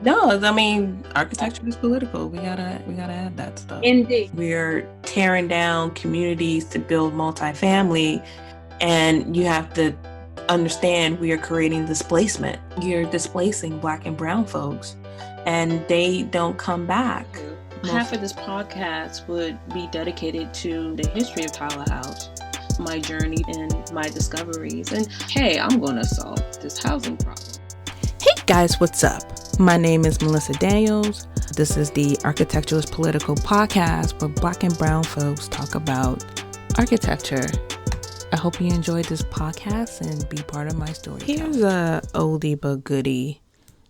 No, I mean, architecture is political. We gotta add that stuff. Indeed. We're tearing down communities to build multifamily, and you have to understand we are creating displacement. You're displacing Black and brown folks, and they don't come back. Half of this podcast would be dedicated to the history of Powerhouse, my journey and my discoveries, and hey, I'm going to solve this housing problem. Hey guys, what's up? My name is Melissa Daniels. This is the Architecturalist Political Podcast where Black and brown folks talk about architecture. I hope you enjoyed this podcast and be part of my story. Here's a oldie but goodie,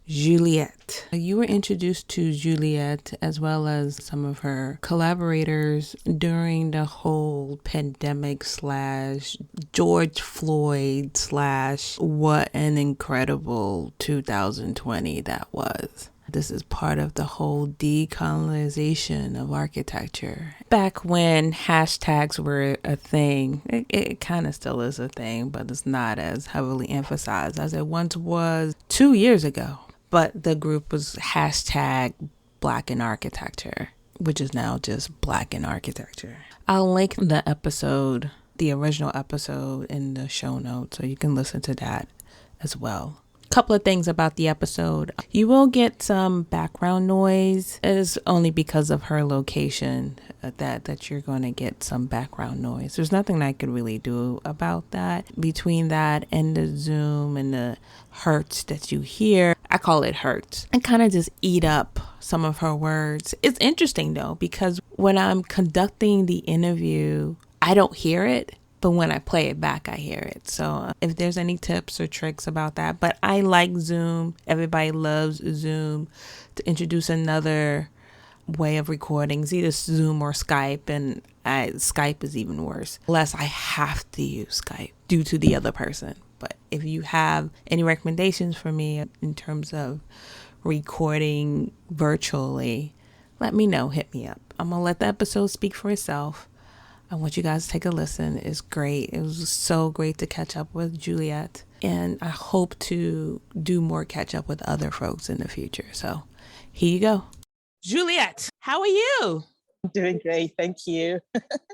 Juliet. You were introduced to Juliet as well as some of her collaborators during the whole pandemic / George Floyd / what an incredible 2020 that was. This is part of the whole decolonization of architecture. Back when hashtags were a thing, it kind of still is a thing, but it's not as heavily emphasized as it once was 2 years ago. But the group was hashtag Black in Architecture, which is now just Black in Architecture. I'll link the episode, the original episode, in the show notes so you can listen to that as well. Couple of things about the episode. You will get some background noise. It is only because of her location that you're going to get some background noise. There's nothing I could really do about that. Between that and the Zoom and the hertz that you hear, I call it hertz, and kind of just eat up some of her words. It's interesting though, because when I'm conducting the interview, I don't hear it. But when I play it back, I hear it. So if there's any tips or tricks about that, but I like Zoom. Everybody loves Zoom. To introduce another way of recordings, either Zoom or Skype, and Skype is even worse. Unless I have to use Skype due to the other person. But if you have any recommendations for me in terms of recording virtually, let me know. Hit me up. I'm going to let the episode speak for itself. I want you guys to take a listen. It's great. It was so great to catch up with Juliet. And I hope to do more catch up with other folks in the future. So here you go. Juliet, how are you? I'm doing great. Thank you.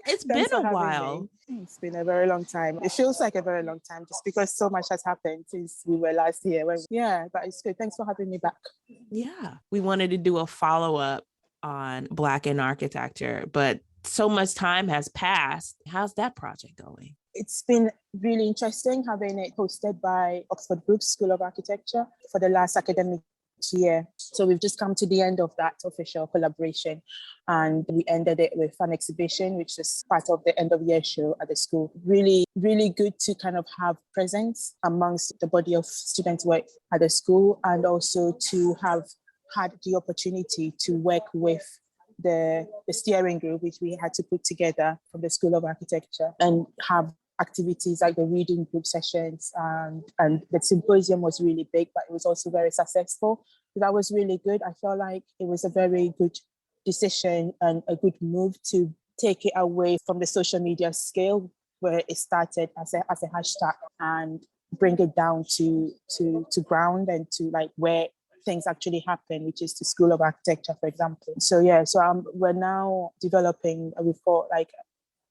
It's been a while. It's been a very long time. It feels like a very long time just because so much has happened since we were last here. Yeah, but it's good. Thanks for having me back. Yeah. We wanted to do a follow-up on Black in Architecture, but so much time has passed. How's that project going? It's been really interesting having it hosted by Oxford Brookes School of Architecture for the last academic year. So we've just come to the end of that official collaboration, and we ended it with an exhibition, which is part of the end of year show at the school. Really, really good to kind of have presence amongst the body of students work at the school, and also to have had the opportunity to work with the steering group, which we had to put together from the School of Architecture, and have activities like the reading group sessions, and the symposium was really big, but it was also very successful. So that was really good. I felt like it was a very good decision and a good move to take it away from the social media scale where it started as a hashtag, and bring it down to ground and to like where things actually happen, which is the School of Architecture, for example. So we're now developing a report, like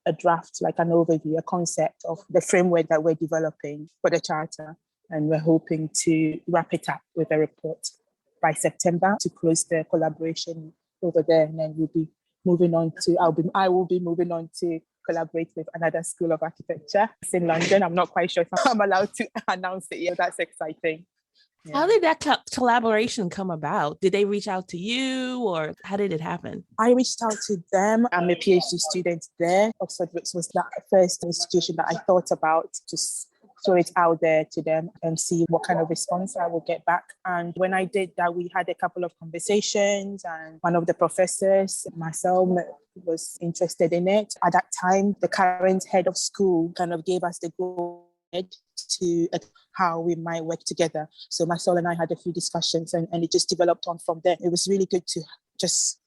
a draft, like an overview, a concept of the framework that we're developing for the charter. And we're hoping to wrap it up with a report by September to close the collaboration over there. And then we'll be moving on to, I will be moving on to collaborate with another School of Architecture. It's in London. I'm not quite sure if I'm allowed to announce it yet. That's exciting. Yeah. How did that collaboration come about? Did they reach out to you, or how did it happen? I reached out to them. I'm a PhD student there. Oxford Brookes was the first institution that I thought about to throw it out there to them and see what kind of response I will get back. And when I did that, we had a couple of conversations, and one of the professors, Marcel, was interested in it. At that time, the current head of school kind of gave us the go ahead to how we might work together. So Marcel and I had a few discussions, and it just developed on from there. It was really good to just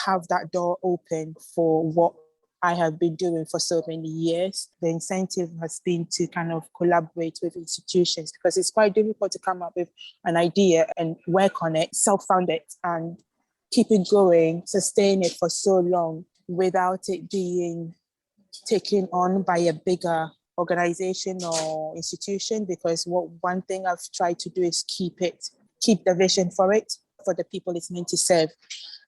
have that door open for what I have been doing for so many years. The incentive has been to kind of collaborate with institutions, because it's quite difficult to come up with an idea and work on it, self-fund it, and keep it going, sustain it for so long without it being taken on by a bigger organization or institution. Because one thing I've tried to do is keep the vision for the people it's meant to serve.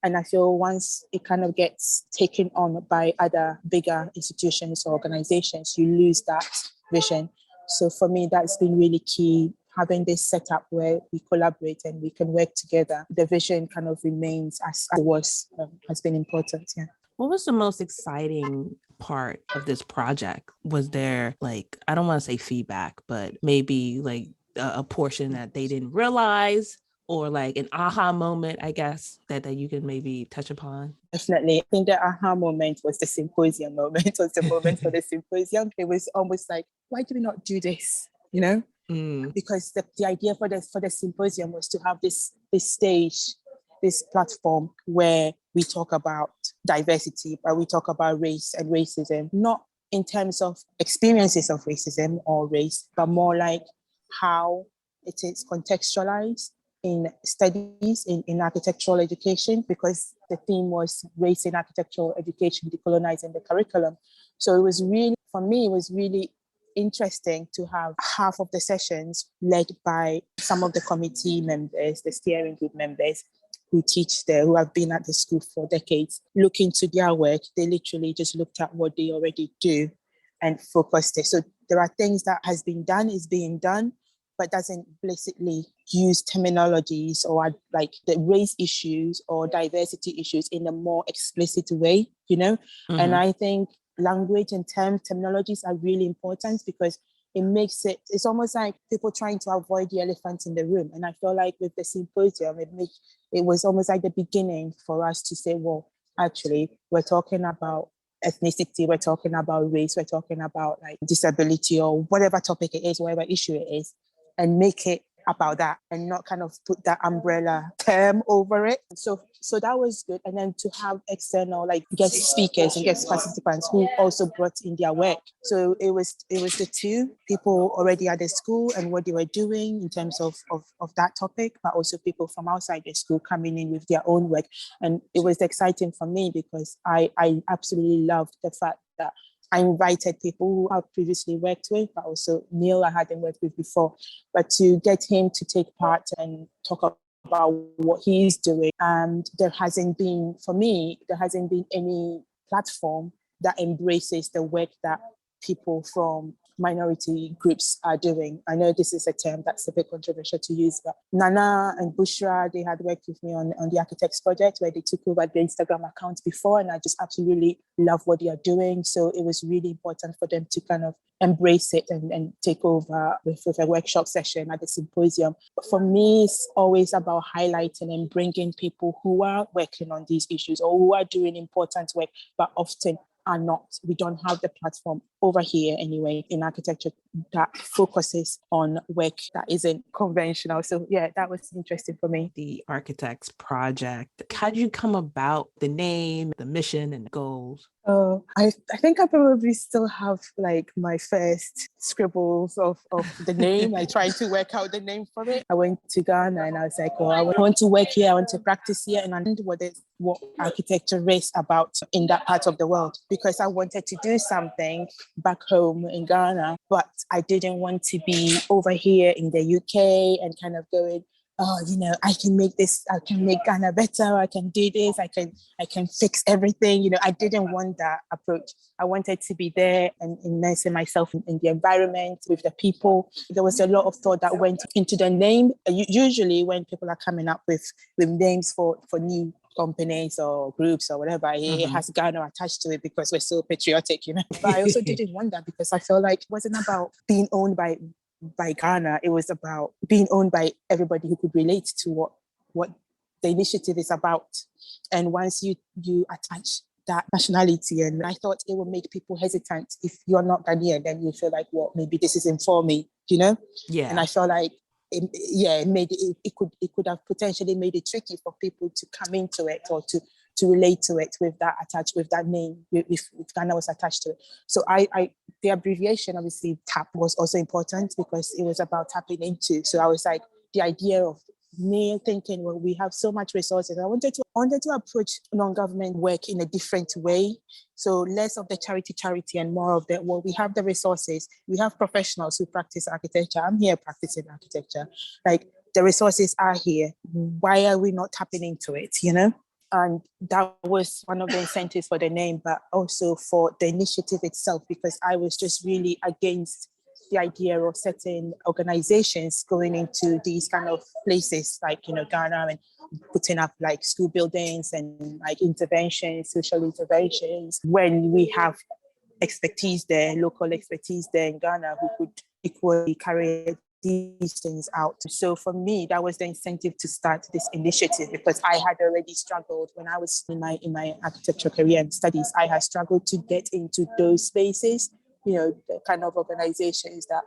And I feel once it kind of gets taken on by other bigger institutions or organizations, you lose that vision. So for me, that's been really key, having this setup where we collaborate and we can work together. The vision kind of remains as it was, has been important. Yeah. What was the most exciting part of this project? Was there, like, I don't want to say feedback, but maybe like a portion that they didn't realize, or like an aha moment, I guess, that you can maybe touch upon? Definitely. I think the aha moment was the symposium moment. It was the moment for the symposium. It was almost like, why do we not do this? You know? Because the idea for the symposium was to have this stage, this platform where we talk about diversity, but we talk about race and racism, not in terms of experiences of racism or race, but more like how it is contextualized in studies in architectural education, because the theme was race in architectural education, decolonizing the curriculum. So it was really, for me, it was really interesting to have half of the sessions led by some of the committee members, the steering group members who teach there, who have been at the school for decades. Look into their work, they literally just looked at what they already do and focused it. So there are things that has been done, is being done, but doesn't explicitly use terminologies or like the race issues or diversity issues in a more explicit way, you know? Mm-hmm. And I think language and terminologies are really important, because it makes it's almost like people trying to avoid the elephant in the room. And I feel like with the symposium, it was almost like the beginning for us to say, well, actually, we're talking about ethnicity, we're talking about race, we're talking about like disability or whatever topic it is, whatever issue it is, and make it about that and not kind of put that umbrella term over it. So that was good. And then to have external like guest speakers and guest participants who also brought in their work. So it was the two people already at the school and what they were doing in terms of that topic, but also people from outside the school coming in with their own work. And it was exciting for me because I absolutely loved the fact that I invited people who I've previously worked with, but also Neil I hadn't worked with before, but to get him to take part and talk about what he's doing. And there hasn't been any platform that embraces the work that people from minority groups are doing. I know this is a term that's a bit controversial to use, but Nana and Bushra, they had worked with me on the Architects project where they took over the Instagram account before, and I just absolutely love what they are doing. So it was really important for them to kind of embrace it and take over with a workshop session at the symposium. But for me, it's always about highlighting and bringing people who are working on these issues or who are doing important work, but often are not. We don't have the platform over here anyway in architecture that focuses on work that isn't conventional. So yeah, that was interesting for me. The Architects project, how did you come about the name, the mission and goals? I think I probably still have like my first scribbles of the name. I tried to work out the name for it. I went to Ghana and I was like, I want to work here, I want to practice here, and I knew what architecture is about in that part of the world, because I wanted to do something back home in Ghana, but I didn't want to be over here in the UK and kind of going, I can make this, I can make Ghana better, I can do this, I can fix everything. I didn't want that approach. I wanted to be there and immersing myself in the environment with the people. There was a lot of thought that went into the name. Usually when people are coming up with names for new companies or groups or whatever, it has Ghana attached to it because we're so patriotic, But I also didn't want that because I felt like it wasn't about being owned by Ghana. It was about being owned by everybody who could relate to what the initiative is about. And once you attach that nationality, and I thought it would make people hesitant. If you're not Ghanaian, then you feel like, well, maybe this isn't for me, Yeah. And I felt like it could have potentially made it tricky for people to come into it or to relate to it with that name, if Ghana was attached to it. So the abbreviation, obviously, TAP was also important because it was about tapping into. So I was like, the idea of me thinking, well, we have so much resources. I wanted to approach non-government work in a different way. So less of the charity and more of the, well, we have the resources. We have professionals who practice architecture. I'm here practicing architecture. Like, the resources are here. Why are we not tapping into it, And that was one of the incentives for the name, but also for the initiative itself, because I was just really against the idea of certain organizations going into these kind of places like, Ghana, and putting up like school buildings and like interventions, social interventions, when we have expertise there, local expertise there in Ghana who could equally carry these things out. So for me, that was the incentive to start this initiative, because I had already struggled when I was in my architecture career and studies. I had struggled to get into those spaces, the kind of organizations that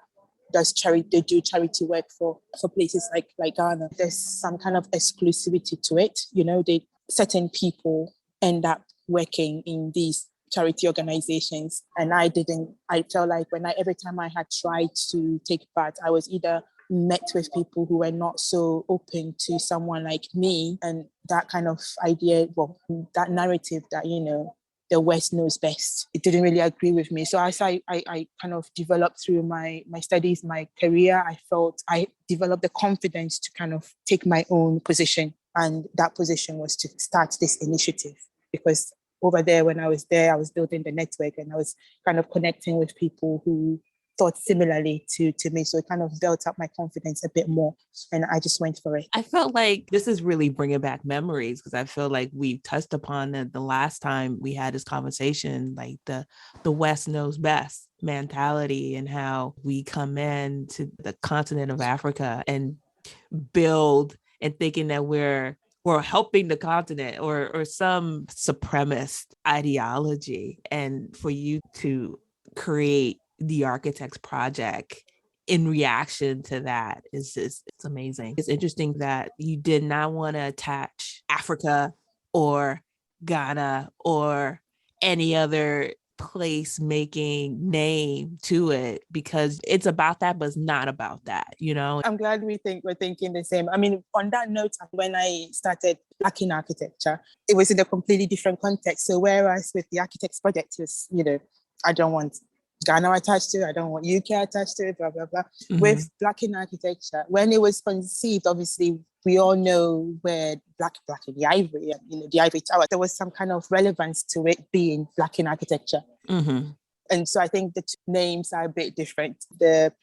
they do charity work for places like Ghana. There's some kind of exclusivity to it. Certain people end up working in these charity organizations, and I felt like every time I had tried to take part, I was either met with people who were not so open to someone like me, and that kind of idea, that narrative that the West knows best, it didn't really agree with me. So as I kind of developed through my studies, my career, I felt I developed the confidence to kind of take my own position, and that position was to start this initiative, because over there, when I was there, I was building the network and I was kind of connecting with people who thought similarly to me. So it kind of built up my confidence a bit more, and I just went for it. I felt like this is really bringing back memories, because I feel like we touched upon it the last time we had this conversation, like the West knows best mentality, and how we come in to the continent of Africa and build, and thinking that we're helping the continent or some supremacist ideology. And for you to create the Architects Project in reaction to that it's amazing. It's interesting that you did not want to attach Africa or Ghana or any other place making name to it, because it's about that, but it's not about that, I'm glad we're thinking the same. I mean, on that note, when I started Black in Architecture, it was in a completely different context. So whereas with the Architects Project is, I don't want Ghana attached to it, I don't want UK attached to it, blah, blah, blah. Mm-hmm. With Black in Architecture, when it was conceived, obviously, we all know where Black in the Ivory, the Ivory Tower, there was some kind of relevance to it being Black in Architecture. Mm-hmm. And so I think the two names are a bit different. The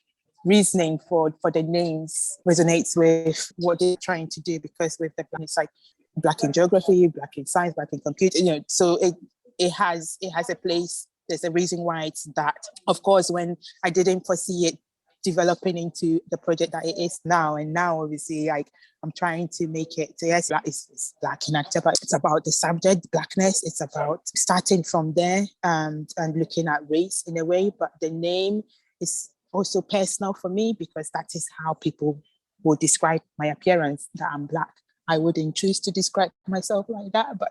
reasoning for the names resonates with what they're trying to do, because with the Black, it's like Black in geography, Black in science, Black in computer, so it has a place. There's a reason why it's that. Of course, when I didn't foresee it developing into the project that it is now, and now obviously I'm trying to make it, yes, it's Black in Architecture, but it's about the subject, Blackness. It's about starting from there and looking at race in a way, but the name is also personal for me, because that is how people will describe my appearance, that I'm Black. I wouldn't choose to describe myself like that, but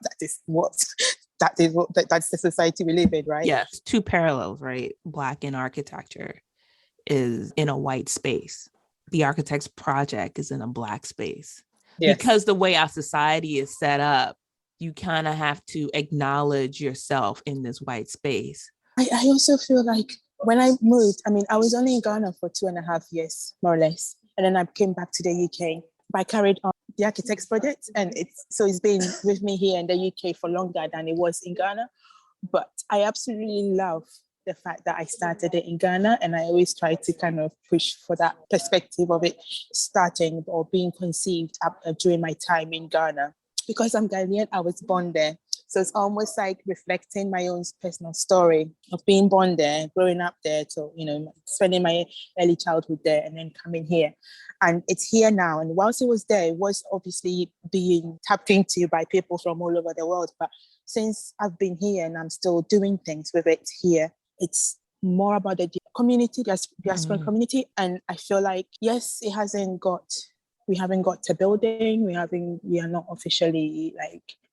that's the society we live in, right? Yes, two parallels, right? Black in Architecture is in a white space. The Architects Project is in a Black space. Yes. Because the way our society is set up, you kind of have to acknowledge yourself in this white space. I also feel like when I moved, I was only in Ghana for 2.5 years, more or less. And then I came back to the UK. I carried on the Architects Project, and it's been with me here in the UK for longer than it was in Ghana. But I absolutely love the fact that I started it in Ghana, and I always try to kind of push for that perspective of it starting or being conceived during my time in Ghana. Because I'm Ghanaian, I was born there. So it's almost like reflecting my own personal story of being born there, growing up there, so, spending my early childhood there and then coming here. And it's here now. And whilst it was there, it was obviously being tapped into by people from all over the world. But since I've been here and I'm still doing things with it here, it's more about the community, the diaspora community. And I feel like, yes, we haven't got a building. We are not officially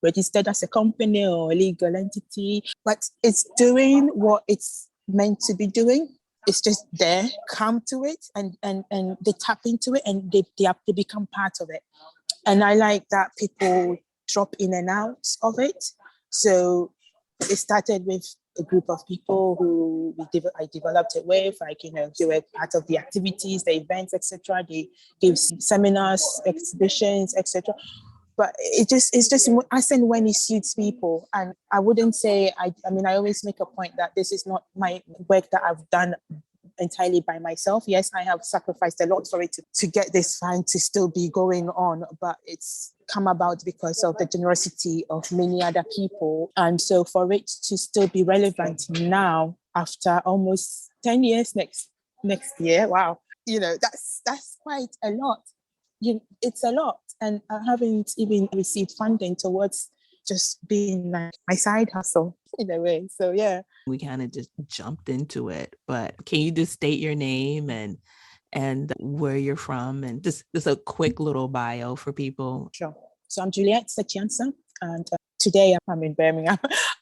registered as a company or a legal entity, but it's doing what it's meant to be doing. It's just there, come to it, and they tap into it, and they become part of it. And I like that people drop in and out of it. So it started with a group of people who I developed it with, like, they were part of the activities, the events, etc. They gave seminars, exhibitions, etc. But it's just as and when it suits people. And I wouldn't say, I always make a point that this is not my work that I've done entirely by myself. Yes, I have sacrificed a lot for it to get this fund to still be going on, but it's come about because of the generosity of many other people. And so for it to still be relevant now, after almost 10 years next year, wow, that's quite a lot. It's a lot. And I haven't even received funding towards just being like my side hustle in a way. So yeah. We kind of just jumped into it, but can you just state your name and where you're from, and just a quick little bio for people? Sure. So I'm Juliet, Sakyi-Ansah, and today I'm in Birmingham.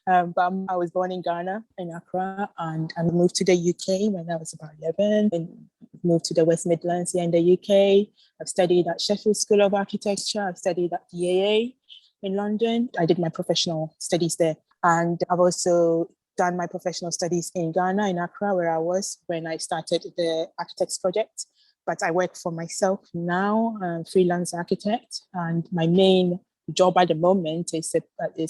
But I was born in Ghana, in Accra, and I moved to the UK when I was about 11, and moved to the West Midlands here in the UK. I've studied at Sheffield School of Architecture. I've studied at BA in London. I did my professional studies there. And I've also done my professional studies in Ghana, in Accra, where I was when I started the Architects Project. But I work for myself now. I'm a freelance architect, and my main job at the moment is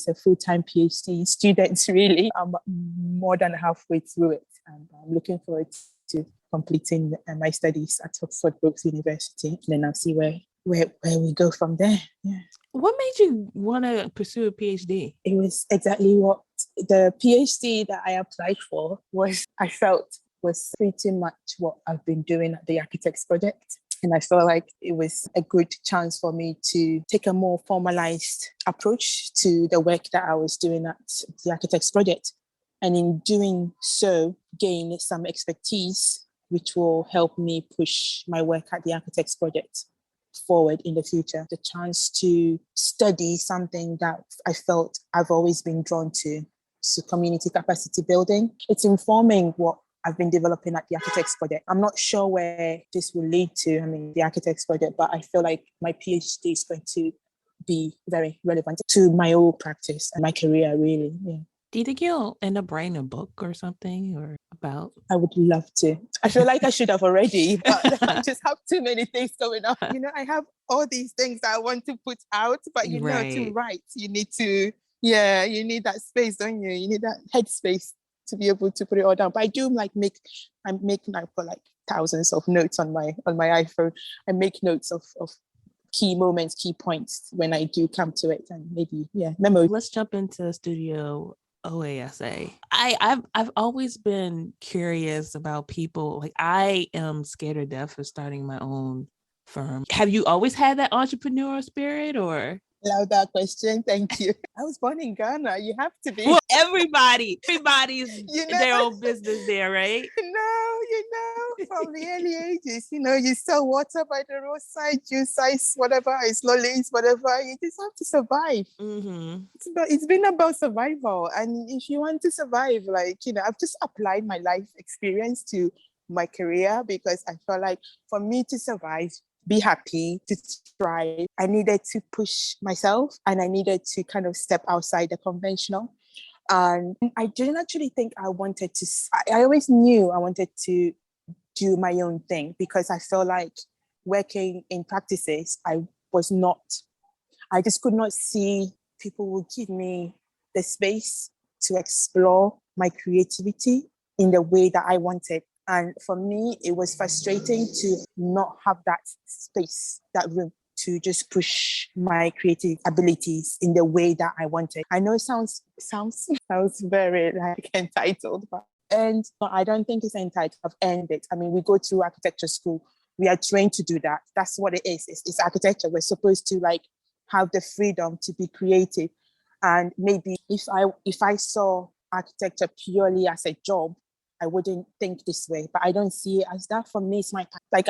a full-time PhD student, really. I'm more than halfway through it, and I'm looking forward to completing my studies at Oxford Brookes University. And then I'll see where we go from there. Yeah. What made you want to pursue a PhD? It was exactly what the PhD that I applied for I felt was pretty much what I've been doing at the Architects Project. And I felt like it was a good chance for me to take a more formalized approach to the work that I was doing at the Architects Project. And in doing so, gain some expertise, which will help me push my work at the Architects Project forward in the future. The chance to study something that I felt I've always been drawn to community capacity building. It's informing what I've been developing at the Architects Project. I'm not sure where this will lead to, the Architects Project, but I feel like my PhD is going to be very relevant to my own practice and my career, really. Yeah. Do you think you'll end up writing a book or something about? I would love to. I feel like I should have already, but I just have too many things going on. I have all these things that I want to put out, but to write, you need that space, don't you? You need that headspace to be able to put it all down. But I do make now for like thousands of notes on my iPhone. I make notes of key moments, key points when I do come to it, and maybe memos. Let's jump into Studio OASA. I've always been curious about people. Like, I am scared to death of starting my own firm. Have you always had that entrepreneurial spirit, or? Love that question. Thank you. I was born in Ghana. You have to be. Well, everybody's their own business there, right? From the early ages, you sell water by the roadside, juice, ice, whatever, ice lollies, whatever. You just have to survive. Mm-hmm. It's been about survival. And if you want to survive, I've just applied my life experience to my career, because I felt like for me to survive, be happy, to thrive, I needed to push myself, and I needed to kind of step outside the conventional. And I didn't actually think I wanted to, I always knew I wanted to do my own thing, because I felt like working in practices, I just could not see people would give me the space to explore my creativity in the way that I wanted. And for me, it was frustrating to not have that space, that room to just push my creative abilities in the way that I wanted. I know it sounds very entitled, but I don't think it's entitled. I've earned it. We go through architecture school. We are trained to do that. That's what it is. It's architecture. We're supposed to have the freedom to be creative. And maybe if I saw architecture purely as a job, I wouldn't think this way, but I don't see it as that. For me, it's my like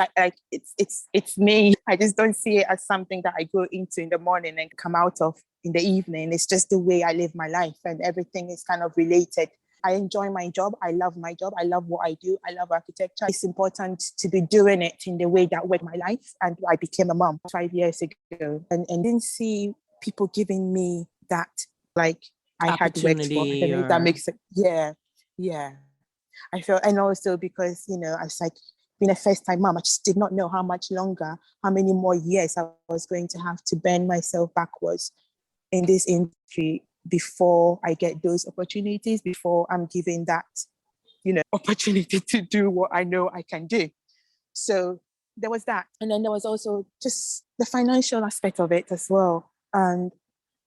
it's me. I just don't see it as something that I go into in the morning and come out of in the evening. It's just the way I live my life, and everything is kind of related. I enjoy my job. I love my job. I love what I do. I love architecture. It's important to be doing it in the way that worked my life. And I became a mom 5 years ago and didn't see people giving me that, like, I had worked for. I don't know if that makes sense. Yeah. I felt, and also because, you know, I was like, being a first-time mom, I just did not know how much longer, how many more years I was going to have to bend myself backwards in this industry before I get those opportunities, before I'm given that, you know, opportunity to do what I know I can do. So there was that. And then there was also just the financial aspect of it as well. And,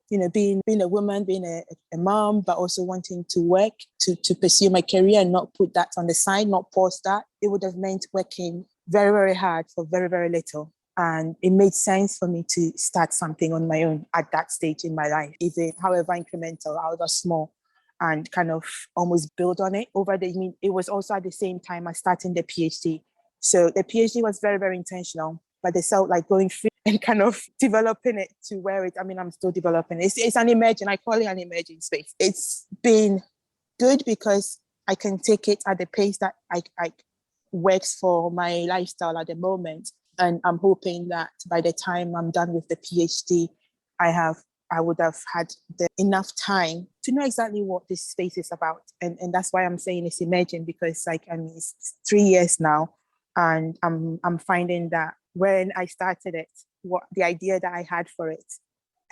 you know, being a woman, being a mom, but also wanting to work, to pursue my career and not put that on the side, not pause that. It would have meant working very, very hard for very, very little. And it made sense for me to start something on my own at that stage in my life, even however incremental, however small, and kind of almost build on it it was also at the same time as starting the PhD. So the PhD was very, very intentional, but they felt like going through and kind of developing it to where I'm still developing. It's an emerging, I call it an emerging space. It's been good because I can take it at the pace that I works for my lifestyle at the moment. And I'm hoping that by the time I'm done with the PhD, I would have had enough time to know exactly what this space is about. And that's why I'm saying it's emerging, because it's 3 years now. And I'm finding that when I started it, what the idea that I had for it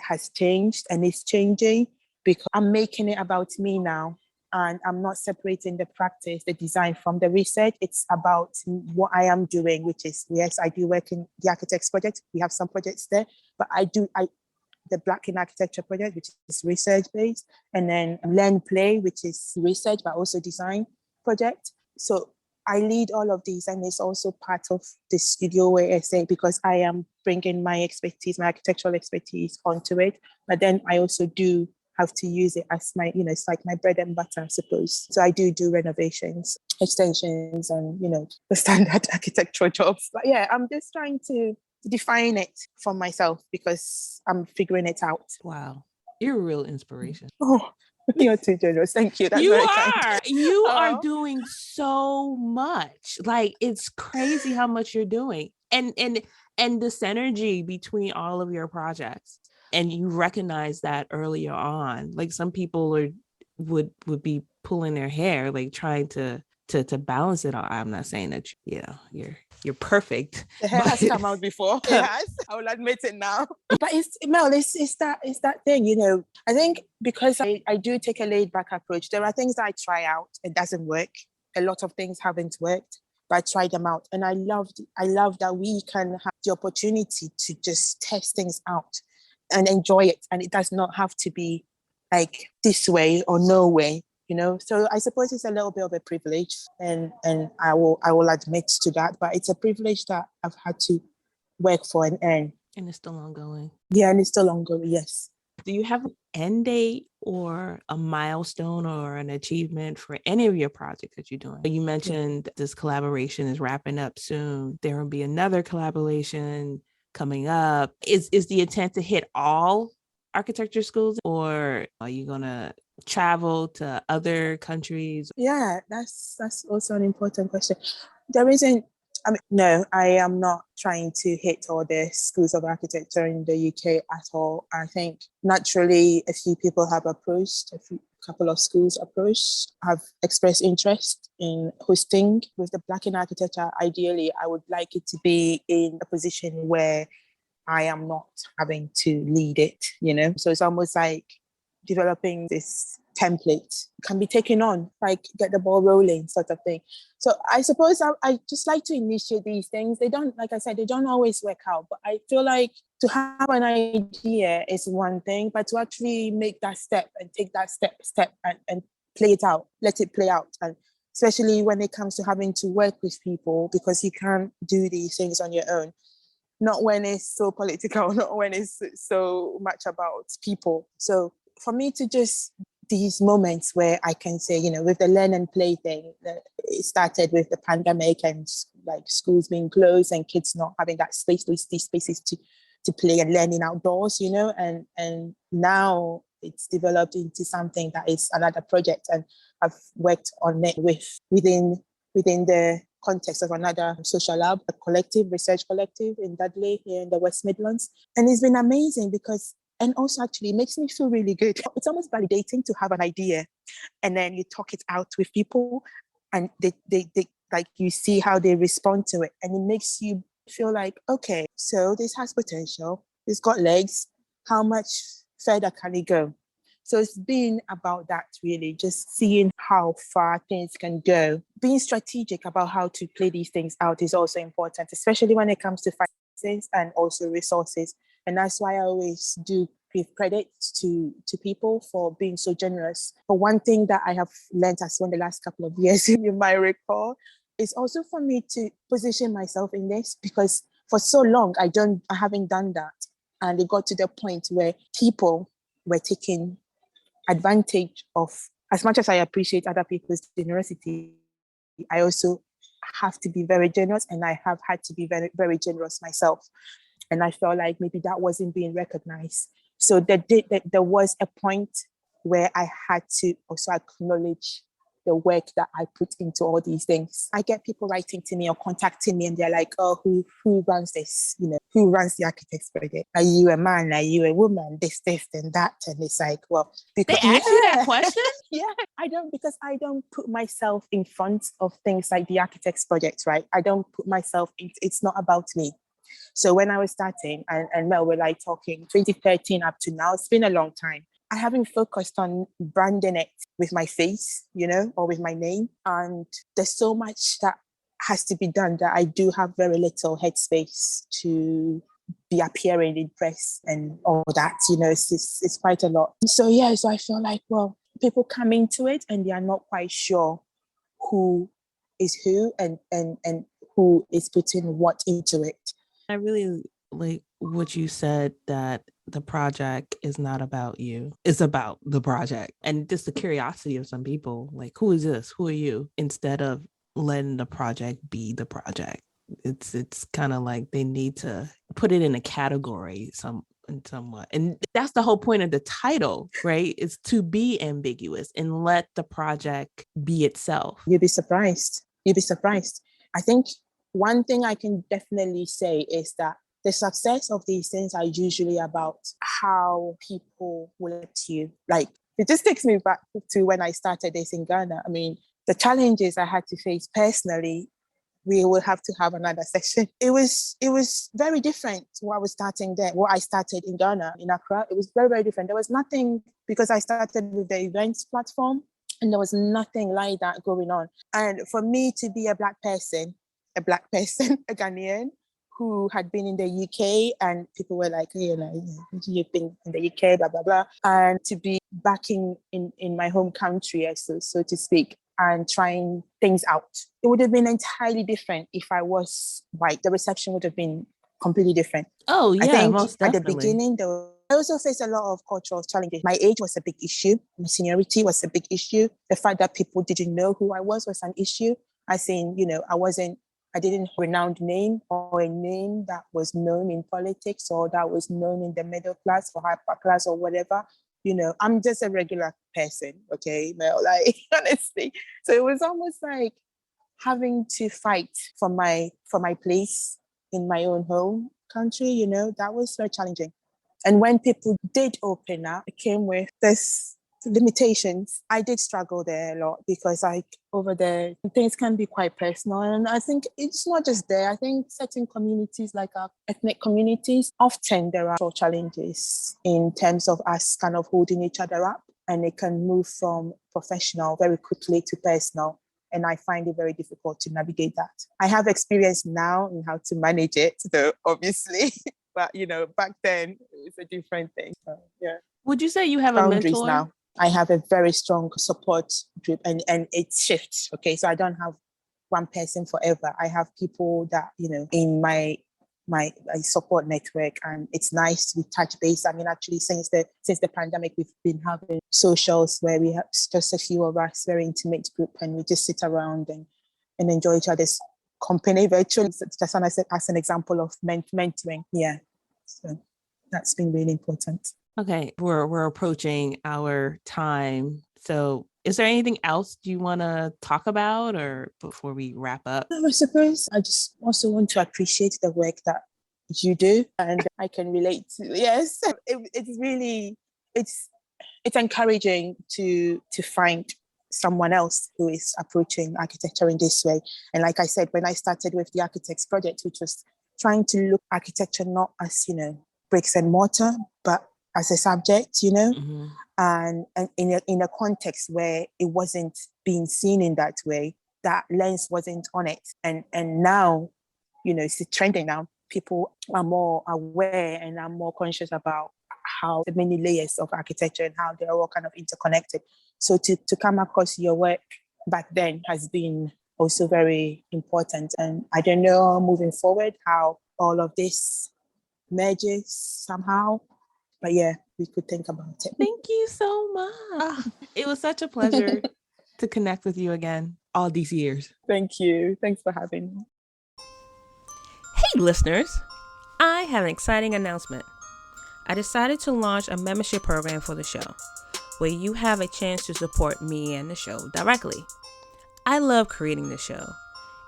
has changed and is changing, because I'm making it about me now. And I'm not separating the practice, the design from the research. It's about what I am doing, which is, yes, I do work in the Architects Project. We have some projects there, but the Black in Architecture project, which is research-based, and then Learn Play, which is research, but also design project. So I lead all of these, and it's also part of the studio where because I am bringing my expertise, my architectural expertise onto it. But then I also do have to use it as my, it's like my bread and butter, I suppose. So I do renovations, extensions, and, the standard architectural jobs. But yeah, I'm just trying to define it for myself because I'm figuring it out. Wow. You're a real inspiration. Oh, you're too generous. Thank you. That's you very are. kind. You are doing so much. Like, it's crazy how much you're doing. And the synergy between all of your projects. And you recognize that earlier on. Like, some people would be pulling their hair, like trying to balance it all. I'm not saying that you're perfect. The hair has come out before. It has. I will admit it now. But it's that thing, I think because I do take a laid back approach. There are things that I try out. It doesn't work. A lot of things haven't worked, but I try them out. And I love that we can have the opportunity to just test things out and enjoy it. And it does not have to be like this way or no way. So I suppose it's a little bit of a privilege, and I will admit to that, but it's a privilege that I've had to work for and earn. And it's still ongoing. Yeah, and it's still ongoing, yes. Do you have an end date or a milestone or an achievement for any of your projects that you're doing? You mentioned this collaboration is wrapping up soon. There will be another collaboration coming up. Is the intent to hit all architecture schools, or are you going to travel to other countries? Yeah, that's also an important question. No, I am not trying to hit all the schools of architecture in the UK at all. I think naturally a few people have approached, couple of schools have expressed interest in hosting with the Black in Architecture. Ideally, I would like it to be in a position where I am not having to lead it, So it's almost like developing this template can be taken on, like get the ball rolling sort of thing. So I suppose I just like to initiate these things. They don't, like I said, they don't always work out, but I feel like to have an idea is one thing, but to actually make that step and take that step and play it out, let it play out. And especially when it comes to having to work with people, because you can't do these things on your own. Not when it's so political, not when it's so much about people. So for me to just these moments where I can say, with the learn and play thing, it started with the pandemic and like schools being closed and kids not having that space, these spaces to play and learning outdoors, and now it's developed into something that is another project, and I've worked on it within the context of another social lab, a research collective in Dudley here in the West Midlands. And it's been amazing and also actually it makes me feel really good. It's almost validating to have an idea and then you talk it out with people and they like you see how they respond to it. And it makes you feel like, okay, so this has potential, it's got legs, how much further can it go? So it's been about that, really, just seeing how far things can go. Being strategic about how to play these things out is also important, especially when it comes to finances and also resources. And that's why I always do give credit to people for being so generous. But one thing that I have learned as well in the last couple of years, you might recall, is also for me to position myself in this, because for so long I haven't done that. And it got to the point where people were taking advantage of, as much as I appreciate other people's generosity, I also have to be very generous, and I have had to be very, very generous myself. And I felt like maybe that wasn't being recognized. So there was a point where I had to also acknowledge the work that I put into all these things. I get people writing to me or contacting me and they're like, oh, who runs this? Who runs the architects project? Are you a man? Are you a woman? This, and that. And it's like, well, because they ask you that question? Yeah, because I don't put myself in front of things like the architects project, right? I don't put myself it's not about me. So when I was starting and Mel were like talking 2013 up to now, it's been a long time. I haven't focused on branding it with my face, or with my name. And there's so much that has to be done that I do have very little headspace to be appearing in press and all that, it's quite a lot. So I feel like, well, people come into it and they are not quite sure who is who and who is putting what into it. I really like what you said, that the project is not about you. It's about the project. And just the curiosity of some people, like, who is this? Who are you? Instead of letting the project be the project. It's kind of like they need to put it in a category somewhat. And that's the whole point of the title, right? Is to be ambiguous and let the project be itself. You'd be surprised. I think one thing I can definitely say is that the success of these things are usually about how people will let you. Like, it just takes me back to when I started this in Ghana. I mean, the challenges I had to face personally, we will have to have another session. It was very different what I started in Ghana, in Accra. It was very, very different. There was nothing, because I started with the events platform, and there was nothing like that going on. And for me to be a Black person, a Ghanaian who had been in the UK, and people were like, you've been in the UK, blah, blah, blah. And to be back in my home country, so to speak, and trying things out. It would have been entirely different if I was white. The reception would have been completely different. Oh, yeah, I think most at definitely. the beginning, I also faced a lot of cultural challenges. My age was a big issue. My seniority was a big issue. The fact that people didn't know who I was an issue. I didn't have a renowned name or a name that was known in politics or that was known in the middle class or upper class or whatever. I'm just a regular person, okay, Mel, like, honestly. So it was almost like having to fight for my place in my own home country, that was very challenging. And when people did open up, it came with this limitations. I did struggle there a lot because over there, things can be quite personal. And I think it's not just there. I think certain communities, like our ethnic communities, often there are challenges in terms of us kind of holding each other up, and it can move from professional very quickly to personal. And I find it very difficult to navigate that. I have experience now in how to manage it, though, obviously. But, back then, it was a different thing. So, yeah. Would you say you have boundaries a mentor? Now, I have a very strong support group, and it shifts. Okay, so I don't have one person forever. I have people that, in my my support network, and it's nice to touch base. I mean, actually, since the pandemic, we've been having socials where we have just a few of us, very intimate group, and we just sit around and enjoy each other's company virtually. Just as an example of mentoring. Yeah, so that's been really important. Okay, we're approaching our time. So is there anything else you want to talk about or before we wrap up? I suppose I just also want to appreciate the work that you do, and I can relate to. Yes, it's really, it's encouraging to find someone else who is approaching architecture in this way. And like I said, when I started with the Architects Project, which was trying to look at architecture not as, bricks and mortar, but as a subject, Mm-hmm. and in a context where it wasn't being seen in that way, that lens wasn't on it. And now, it's trending now. People are more aware and are more conscious about how the many layers of architecture and how they're all kind of interconnected. So to come across your work back then has been also very important. And I don't know, moving forward, how all of this merges somehow. But yeah, we could think about it. Thank you so much. It was such a pleasure to connect with you again all these years. Thank you. Thanks for having me. Hey, listeners. I have an exciting announcement. I decided to launch a membership program for the show, where you have a chance to support me and the show directly. I love creating the show,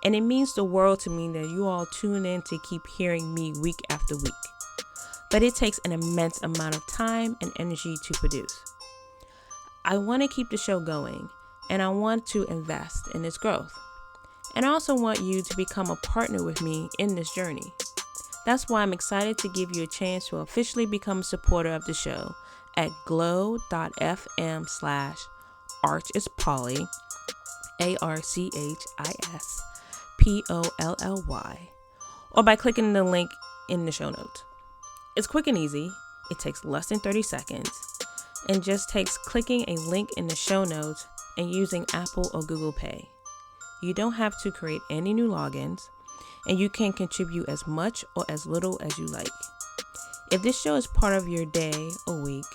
and it means the world to me that you all tune in to keep hearing me week after week. But it takes an immense amount of time and energy to produce. I want to keep the show going, and I want to invest in its growth. And I also want you to become a partner with me in this journey. That's why I'm excited to give you a chance to officially become a supporter of the show at glow.fm/archispolly, ARCHISPOLLY, or by clicking the link in the show notes. It's quick and easy. It takes less than 30 seconds and just takes clicking a link in the show notes and using Apple or Google Pay. You don't have to create any new logins, and you can contribute as much or as little as you like. If this show is part of your day or week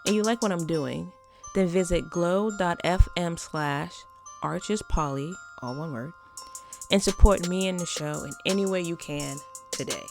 and you like what I'm doing, then visit glow.fm/archispolly, all one word, and support me and the show in any way you can today.